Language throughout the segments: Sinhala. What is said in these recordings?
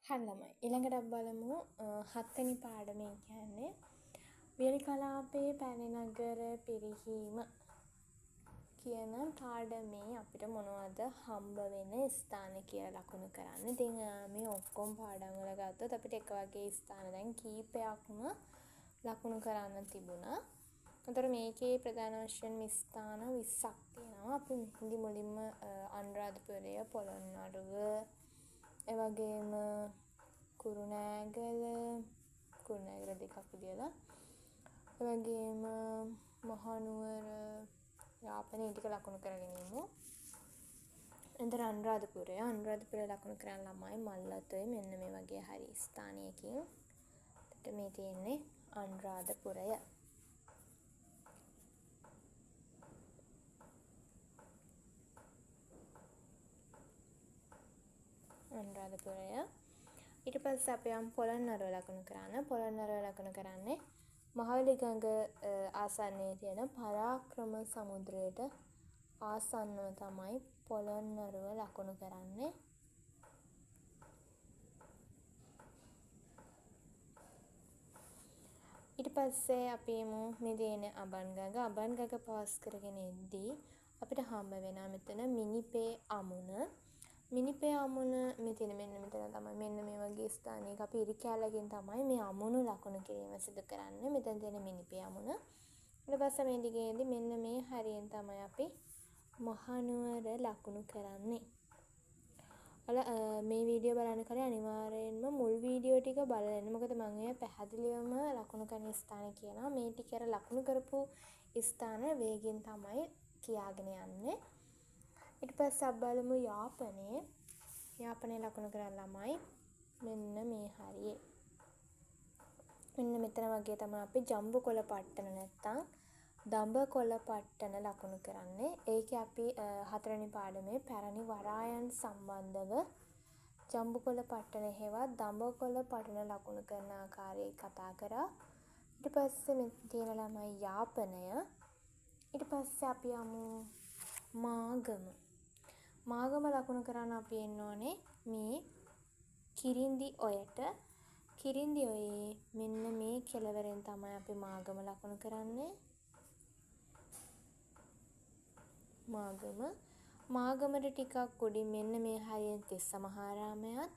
හැල්ලමයි. ඊළඟට බලමු හත්වෙනි පාඩමේ කියන්නේ වියලි කලාපයේ පැණි නගර පිරිහීම කියන පාඩමේ අපිට මොනවද හම්බ වෙන ස්ථාන කියලා ලකුණු කරන්න. ඉතින් මේ ඔක්කොම පාඩම් වල ගත්තොත් අපිට එක වගේ ස්ථාන දැන් කීපයක්ම ලකුණු කරන්න තිබුණා. ඒතර මේකේ ප්‍රධාන වශයෙන් ස්ථාන 20ක් තියෙනවා. අපි මුලින්ම අනුරාධපුරය, පොළොන්නරුව, එවැගේම කුරුණෑගල දෙකක් විදියලා එවැගේම මහනුවර යාපනයේ ටික ලකුණු කරගෙන ඉමු. එතන අනුරාධපුරය ලකුණු කරන් ළමයි මල්ලතොයි මෙන්න මේ වගේ හරි ස්ථානයකින්. එතකොට මේ තියෙන්නේ අනුරාධපුරය. ඊට පස්සේ අපි යම් පොළොන්නරුව ලකුණු කරන්න. පොළොන්නරුව ලකුණු කරන්නේ මහවැලි ගඟ ආසන්නයේ තියෙන පරාක්‍රම සමුද්‍රයට ආසන්නව තමයි පොළොන්නරුව ලකුණු කරන්නේ. ඊට පස්සේ අපි මේ තියෙන අබන් ගඟ පාස් කරගෙන එද්දී අපිට හම්බ වෙනා මෙතන මිනිපේ අමුණ. මිනිපේ අමුණ මෙතන මෙන්න මෙතන තමයි මෙන්න මේ වගේ ස්ථානයක අපි ඉරි කැලකින් තමයි මේ අමුණු ලකුණු කිරීම සිදු කරන්නේ. මෙතන තියෙන මිනිපේ අමුණ. ඊට පස්සේ මේ දිගේදී මෙන්න මේ හරියෙන් තමයි අපි මහනුවර ලකුණු කරන්නේ. මේ වීඩියෝ බලන්න කලින් අනිවාර්යයෙන්ම මුල් වීඩියෝ ටික බලන්න. මොකද මම ඒ පැහැදිලිවම ලකුණු කරන ස්ථාන කියනවා. මේ ටික අර ලකුණු කරපු ස්ථාන වේගෙන් තමයි කියාගෙන යන්නේ. ඊට පස්සේ අපි බලමු යාපනයේ ලකුණු කරන ළමයි මෙන්න මේ හරියේ. මෙන්න මෙතන වගේ තමයි අපි ජම්බුකොළ පට්ටන නැත්තම් දඹකොළ පට්ටන ලකුණු කරන්නේ. ඒකේ අපි හතරවෙනි පාඩමේ පැරණි වරායන් සම්බන්ධව ජම්බුකොළ පට්ටන හේවත් දඹකොළ පට්ටන ලකුණු කරන ආකාරය කතා කරා. ඊට පස්සේ මේ තියෙන ළමයි යාපනය. ඊට පස්සේ අපි යමු මාගම ලකුණු කරන්න අපි එන්න ඕනේ මේ කිරින්දි ඔයට. කිරින්දි ඔයේ මෙන්න මේ කෙළවරෙන් තමයි අපි මාගම ලකුණු කරන්නේ. මාගමට ටිකක් උඩින් මෙන්න මේ හරියෙන් තිස්ස මහාරාමයත්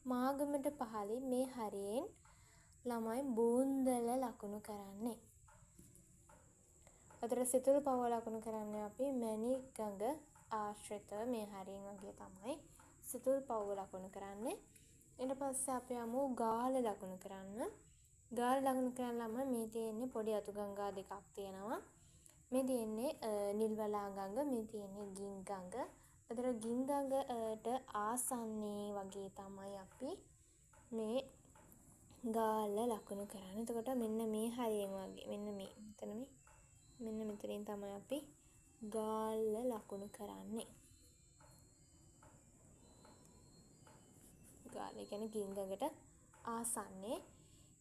මාගමට පහළින් මේ හරියෙන් ළමයි බූන්දල ලකුණු කරන්නේ. අතර සිතුල් පව ලකුණු කරන්නේ අපි මැණික්ගඟ ආශ්‍රිතව මේ හරියෙන් වගේ තමයි සිතුල් පව ලකුණු කරන්නේ. ඊට පස්සේ අපි යමු ගාල ලකුණු කරන්න. ගාල ලකුණු කරන ළමයි මේ තියෙන්නේ පොඩි අතු ගංගා දෙකක් තියෙනවා. මේ තියෙන්නේ නිල්වලා ගඟ, මේ තියෙන්නේ ගින් ගඟ. අතර ගින් ගඟට ආසන්නයේ වගේ තමයි අපි මේ ගාල ලකුණු කරන්නේ. එතකොට මෙන්න මේ හරියෙන් වගේ මෙන්න මෙතනින් තමයි අපි ගාල ලකුණු කරන්නේ. ගාල කියන්නේ ගින් ගඟට ආසන්නයේ.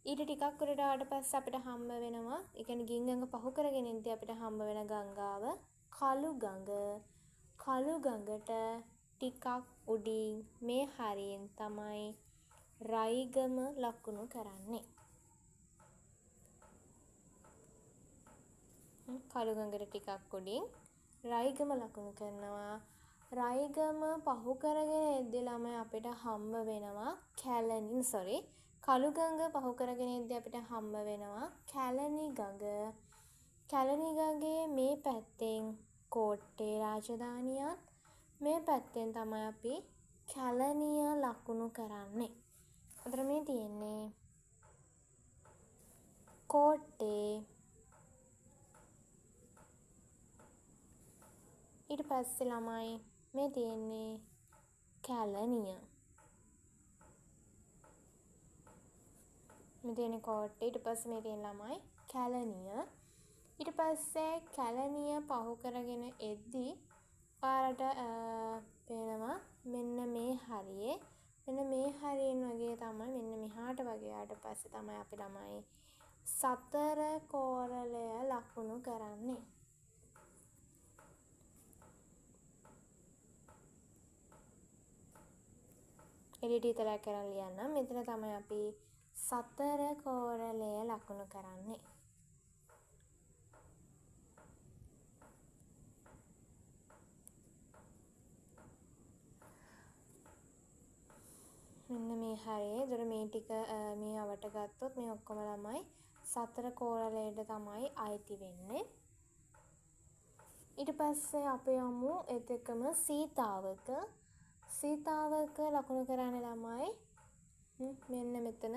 ඊට ටිකක් උඩට ආවට පස්සේ අපිට හම්බ වෙනවා, ඒ කියන්නේ ගින් ගඟ පහු කරගෙන ඉඳි අපිට හම්බ වෙන ගංගාව කළු ගඟ. කළු ගඟට ටිකක් උඩින් මේ හරියෙන් තමයි රයිගම ලකුණු කරන්නේ. කළු ගඟට ටිකක් උඩින් රයිගම ලකුණු කරනවා. රයිගම පහු කරගෙන එද්දී ළමයි අපිට හම්බ වෙනවා කළු ගඟ පහු කරගෙන ඉද්දී අපිට හම්බ වෙනවා කැලණි ගඟ. කැලණි ගඟේ මේ පැත්තෙන් කෝට්ටේ රාජධානියත් මේ පැත්තෙන් තමයි අපි කැලණිය ලකුණු කරන්නේ. අතර මේ තියෙන්නේ කෝට්ටේ. ඊට පස්සේ ළමයි මේ තියෙන්නේ කැලණිය. මේ තියෙන්නේ කෝට්ටේ. ඊට පස්සේ මේ තියෙන ළමයි කැලණිය. ඊට පස්සේ කැලණිය පහු කරගෙන එද්දී පාරට පේනවා මෙන්න මේ හරියේ. මෙන්න මේ හරියෙන් වගේ තමයි මෙන්න මෙහාට වගේ ආවට පස්සේ තමයි අපි ළමයි සතර කෝරළය ලකුණු කරන්නේ. එළියට විතරක් කරන් ලියන්නම්. මෙතන තමයි අපි සතර කෝරළය ලකුණු කරන්නේ. මෙන්න මේ හරිය. ඒතර මේ ටික මේ අවට ගත්තොත් මේ ඔක්කොම ළමයි සතර කෝරළයට තමයි අයිති වෙන්නේ. ඊට පස්සේ අපි යමු ඒත් එක්කම සීතාවක. සීතාවක ලකුණු කරන්නේ ළමයි මෙන්න මෙතන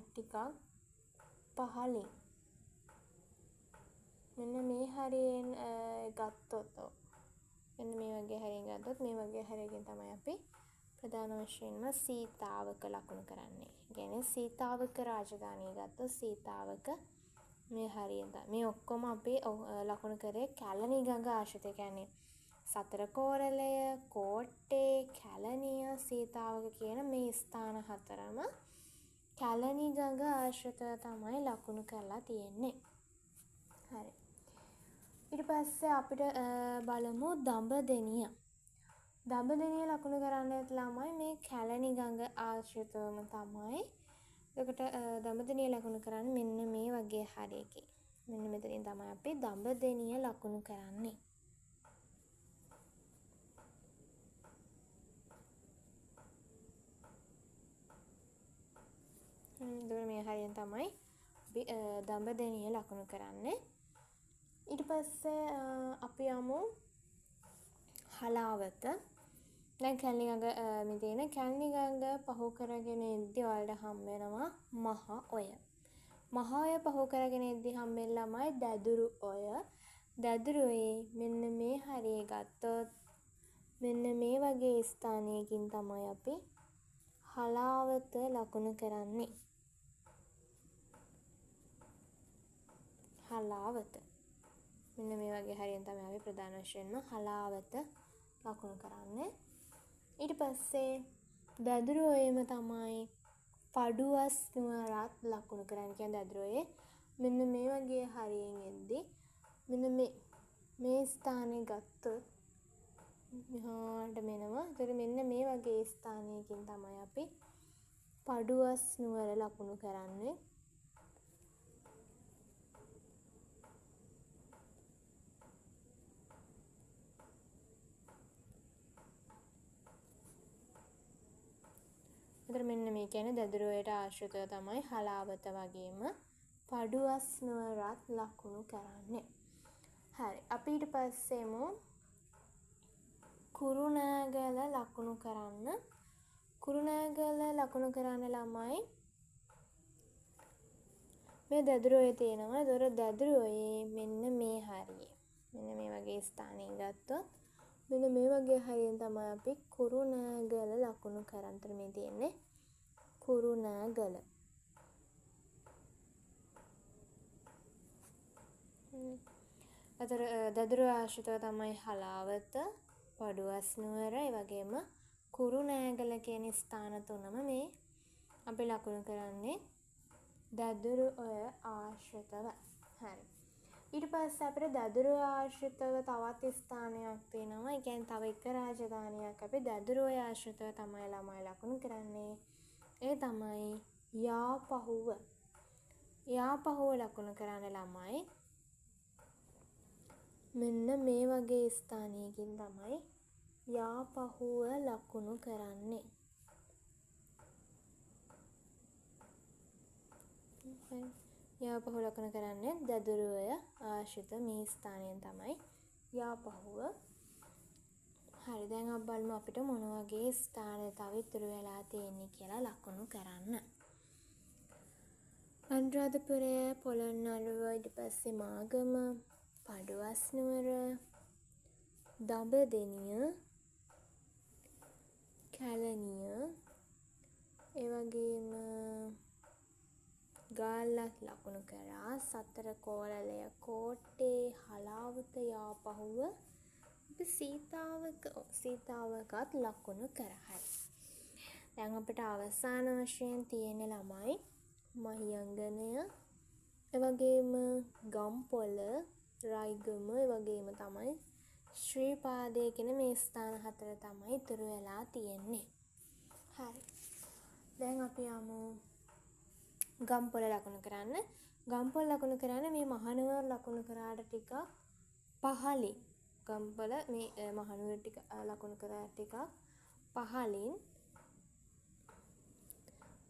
ටිකක් පහළින්. මෙන්න මේ හරියෙන් ගත්තොත් මෙන්න මේ වගේ හරියෙන් ගත්තොත් මේ වගේ හරියකින් තමයි අපි ප්‍රධාන වශයෙන්ම සීතාවක ලකුණු කරන්නේ. කියන්නේ සීතාවක රාජධානිය ගත්තොත් සීතාවක මේ හරියෙන් මේ ඔක්කොම අපි ලකුණු කරේ කැලණි ගඟ ආශ්‍රිතය. කියන්නේ සතර කෝරළය, කෝට්ටේ, කැලණිය, සීතාවක කියන මේ ස්ථාන හතරම කැලණි ගඟ ආශ්‍රිතව තමයි ලකුණු කරලා තියෙන්නේ. හරි. ඊට පස්සේ අපිට බලමු දඹදෙනිය. දඹදෙනිය ලකුණු කරන්නත් ළමයි මේ කැලණි ගඟ ආශ්‍රිතවම තමයි. එතකොට දඹදෙනිය ලකුණු කරන්නේ මෙන්න මේ වගේ හරියකින්. මෙන්න මෙතනින් තමයි අපි දඹදෙනිය ලකුණු කරන්නේ. මේ හරියෙන් තමයි අපි දඹදෙනිය ලකුණු කරන්නේ. ඊට පස්සේ අපි යමු හලාවත. දැන් කැලණි ගඟ මේ තියෙන කැලණි ගඟ පහු කරගෙන ඉද්දි ඔයාලට හම් වෙනවා මහ ඔය. මහ ඔය පහු කරගෙන ඉද්දි හම් වෙන ළමයි දැදුරු ඔය. දැදුරුවේ මෙන්න මේ හරිය ගත්තොත් මෙන්න මේ වගේ ස්ථානයකින් තමයි අපි හලාවත ලකුණු කරන්නේ. හලාවත. මෙන්න මේ වගේ හරියෙන් තමයි අපි ප්‍රධාන වශයෙන්ම හලාවත ලකුණු කරන්නේ. ඊට පස්සේ දැදුරුවේම තමයි පඩුවස් නුවරත් ලකුණු කරන්නේ. කියන්නේ දැදුරුවේ මෙන්න මේ වගේ හරියෙන් එද්දි මෙන්න මේ ස්ථානේ ගත්තොත් මෙහාට මෙනවා. ඒතර මෙන්න මේ වගේ ස්ථානයකින් තමයි අපි පඩුවස් නුවර ලකුණු කරන්නේ. ඒතර මෙන්න මේ කියන්නේ දැදුරුවේට ආශ්‍රිතව තමයි හලාවත වගේම පඩුවස් නුවරත් ලකුණු කරන්නේ. හරි. අපි ඊට පස්සේමු කුරුණෑගල ලකුණු කරන්න. කුරුණෑගල ලකුණු කරන්න ළමයි මේ දැදුරුවේ තියෙනවා. ඒතර දැදුරුවේ මෙන්න මේ හරියේ. මෙන්න මේ වගේ ස්ථානයක් ගත්තොත් මෙන්න මේ වගේ හරියෙන් තමයි අපි කුරුණෑගල ලකුණු කරන්. තර මේ තියෙන්නේ කුරුණෑගල. අතර දැදුරුව ආශ්‍රිතව තමයි හලාවත, පඩුවස් නුවර, ඒ වගේම කුරුණෑගල කියන ස්ථාන තුනම මේ අපි ලකුණු කරන්නේ දැදුරු ඔය ආශ්‍රිතව. හරි. ඊට පස්සේ අපිට දැදුරුව ආශ්‍රිතව තවත් ස්ථානයක් තියෙනවා. ඒ කියන්නේ තව එක රාජධානියක් අපි දැදුරුව ආශ්‍රිතව තමයි ළමයි ලකුණු කරන්නේ. ඒ තමයි යාපහුව. යාපහුව ලකුණු කරන්න ළමයි මෙන්න මේ වගේ ස්ථානයකින් තමයි යාපහුව ලකුණු කරන්නේ. යාපහුව ලකුණු කරන්නේ දැදුරුවය ආශ්‍රිත මේ ස්ථානයෙන් තමයි යාපහුව. හරි. දැන් අපි බලමු අපිට මොන වගේ ස්ථාන තව ඉතුරු වෙලා තියෙන්නේ කියලා ලකුණු කරන්න. අනුරාධපුරය, පොළොන්නරුව, ඊට පස්සේ මාගම, පඩුවස් නුවර, දඹදෙනිය, කැලණිය, ඒ වගේම ගාල්ලත් ලකුණු කරා. සතර කෝරළය, කෝට්ටේ, හලාවත, යාපහුව, සීතාවකත් ලකුණු කරා. හරි. දැන් අපිට අවසාන වශයෙන් තියෙන ළමයි මහියංගනය, ඒ වගේම ගම්පොළ, රයිගම, ඒ වගේම තමයි ශ්‍රී පාදය කියන මේ ස්ථාන හතර තමයි ඉතුරු වෙලා තියෙන්නේ. හරි. දැන් අපි යමු ගම්පොළ ලකුණු කරන්න. ගම්පොළ ලකුණු කරන්න මේ මහනුවර ලකුණු කරාට ටිකක් පහළින්. ගම්පොළ මේ මහනුවර ටික ලකුණු කරාට ටිකක් පහළින්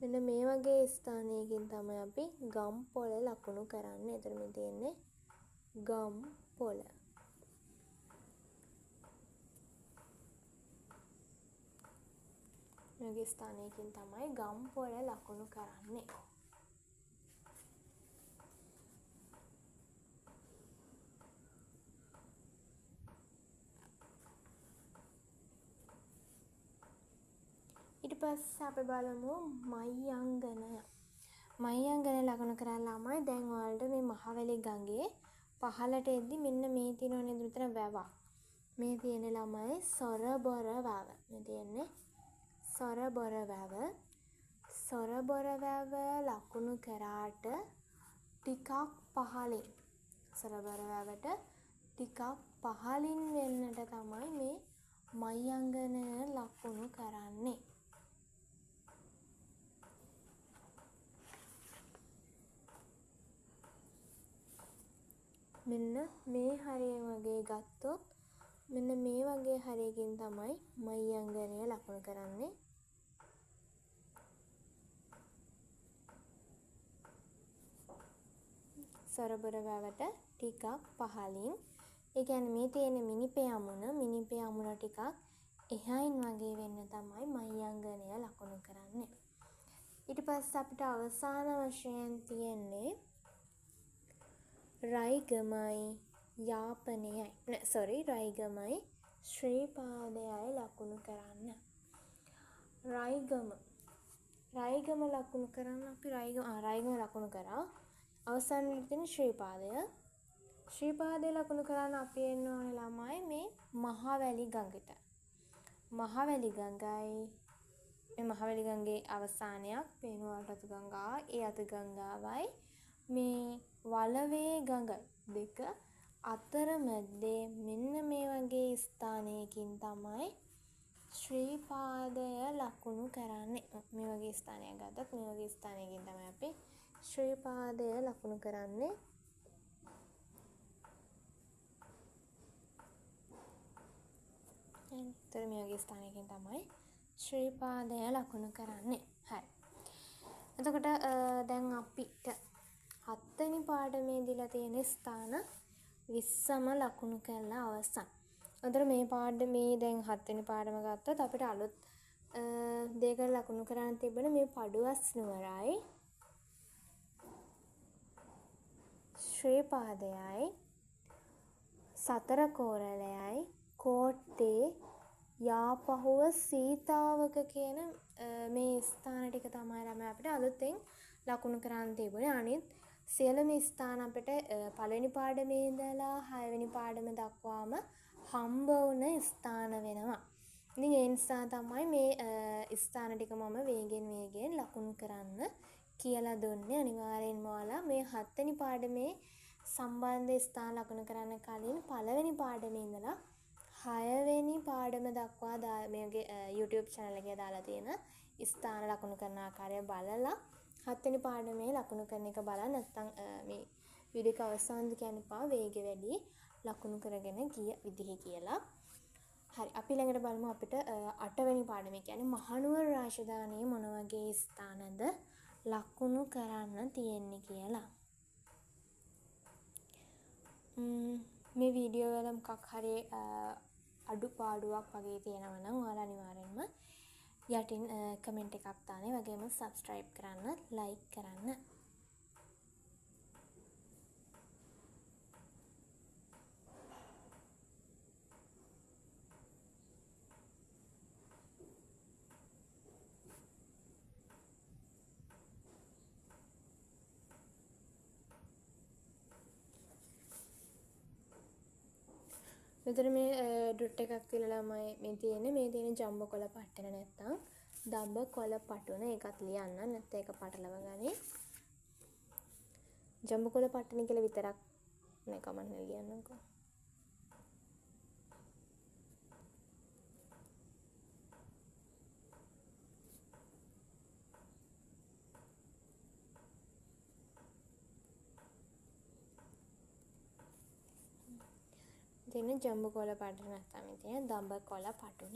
මෙන්න මේ වගේ ස්ථානයකින් තමයි අපි ගම්පොළ ලකුණු කරන්නේ. එතන මේ තියෙන්නේ ගම්පොළ. මේ වගේ ස්ථානයකින් තමයි ගම්පොළ ලකුණු කරන්නේ. ඊට පස්සේ අපි බලමු මයංගනය. මයංගනය ලකුණු කරලා ළමයි දැන් ඔයාලට මේ මහවැලි ගඟේ පහළට එද්දි මෙන්න මේ තියෙනවනේ මෙතන වැවක්. මේ තියෙන ළමයි සොරබොර වැව. මේ තියෙන්නේ සොරබොර වැව. සොරබොර වැව ලකුණු කරාට ටිකක් පහළින්. සොරබොර වැවට ටිකක් පහළින් වෙන්නට තමයි මේ මයංගනය ලකුණු කරන්නේ. මෙන්න මේ හරිය වගේ ගත්තොත් මෙන්න මේ වගේ හරියකින් තමයි මයංගනය ලකුණු කරන්නේ. සොරබොර වැවට ටිකක් පහළින්. ඒ කියන්නේ මේ තියෙන මිනිපේ අමුණ ටිකක් එහායින් වගේ වෙන්න තමයි මයංගනය ලකුණු කරන්නේ. ඊට පස්සේ අපිට අවසාන වශයෙන් තියෙන්නේ රයිගමයි යාපනයයි. රයිගමයි ශ්‍රීපාදයයි ලකුණු කරන්න. රයිගම ලකුණු කරන්න අපි රයිගම ලකුණු කරා. අවසානයේ තියෙන ශ්‍රීපාදය. ශ්‍රීපාදය ලකුණු කරන්න අපි එන්න ඕනේ ළමයි මේ මහවැලි ගඟට. මහවැලි ගඟයි මේ මහවැලි ගඟේ අවසානයක් පේනවා අතු ගංගා. ඒ අතු ගංගාවයි මේ වලවේ ගඟ දෙක අතරමැද්දේ මෙන්න මේ වගේ ස්ථානයකින් තමයි ශ්‍රීපාදය ලකුණු කරන්නේ. මේ වගේ ස්ථානයක් ගත්තත් මේ වගේ ස්ථානයකින් තමයි අපි ශ්‍රීපාදය ලකුණු කරන්නේ. එතන මේ වගේ ස්ථානයකින් තමයි ශ්‍රීපාදය ලකුණු කරන්නේ. හරි. එතකොට දැන් අපිට 7 වෙනි පාඩමේ දීලා තියෙන ස්ථාන 20ම ලකුණු කරලා අවසන්. එතකොට මේ පාඩමේ දැන් 7 වෙනි පාඩම ගත්තොත් අපිට අලුත් දෙයකට ලකුණු කරන්න තිබුණේ මේ පඩුවස් නුවරයි ශ්‍රීපාදයයි සතර කෝරළයයි කෝට්ටේ යාපහුව සීතාවක කියන මේ ස්ථාන ටික තමයි ළමයි අපිට අලුතෙන් ලකුණු කරන්න තිබුණේ. අනිත් සියලුම ස්ථාන අපිට පළවෙනි පාඩමේ ඉඳලා 6 වෙනි පාඩම දක්වාම හම්බ වුණ ස්ථාන වෙනවා. ඉතින් ඒ නිසා තමයි මේ ස්ථාන ටික මම වේගෙන් ලකුණු කරන්න කියලා දුන්නේ. අනිවාර්යෙන්ම ඔයාලා මේ 7 වෙනි පාඩමේ සම්බන්ධ ස්ථාන ලකුණු කරන්න කලින් පළවෙනි පාඩමේ ඉඳලා 6 වෙනි පාඩම දක්වා මේගේ YouTube channel එකේ දාලා තියෙන ස්ථාන ලකුණු කරන ආකාරය බලලා 7 වෙනි පාඩමේ ලකුණු කරන එක බලන්න. නැත්නම් මේ වීඩියෝ එක අවසානද කියන්න එපා. වේගෙ වැඩි ලකුණු කරගෙන ගිය විදිහ කියලා. හරි. අපි ළඟට බලමු අපිට 8 වෙනි පාඩමේ කියන්නේ මහනුවර රාජධානියේ මොන වගේ ස්ථානද ලකුණු කරන්න තියෙන්නේ කියලා. මේ වීඩියෝ වල මොකක් හරි අඩුපාඩුවක් වගේ තියෙනවා නම් ඔයාලා අනිවාර්යෙන්ම යටින් කමෙන්ට් එකක් දාන්න. ඒ වගේම subscribe කරන්න, like කරන්න. මෙතන මේ ඩොට් එකක් තියලා ළමයි මේ තියෙන ජම්බෝ කොළ පට්ටන නැත්තම් දඹ කොළ පටුන ඒකත් ලියන්න. නැත්නම් ඒක පටලව ගනි. ජම්බෝ කොළ පට්ටන කියලා විතරක් නේ කමෙන්ට් එක ලියන්නකෝ. තියෙන ජම්බු කොළ පටුන නැත්නම් තියෙන දඹ කොළ පටුන.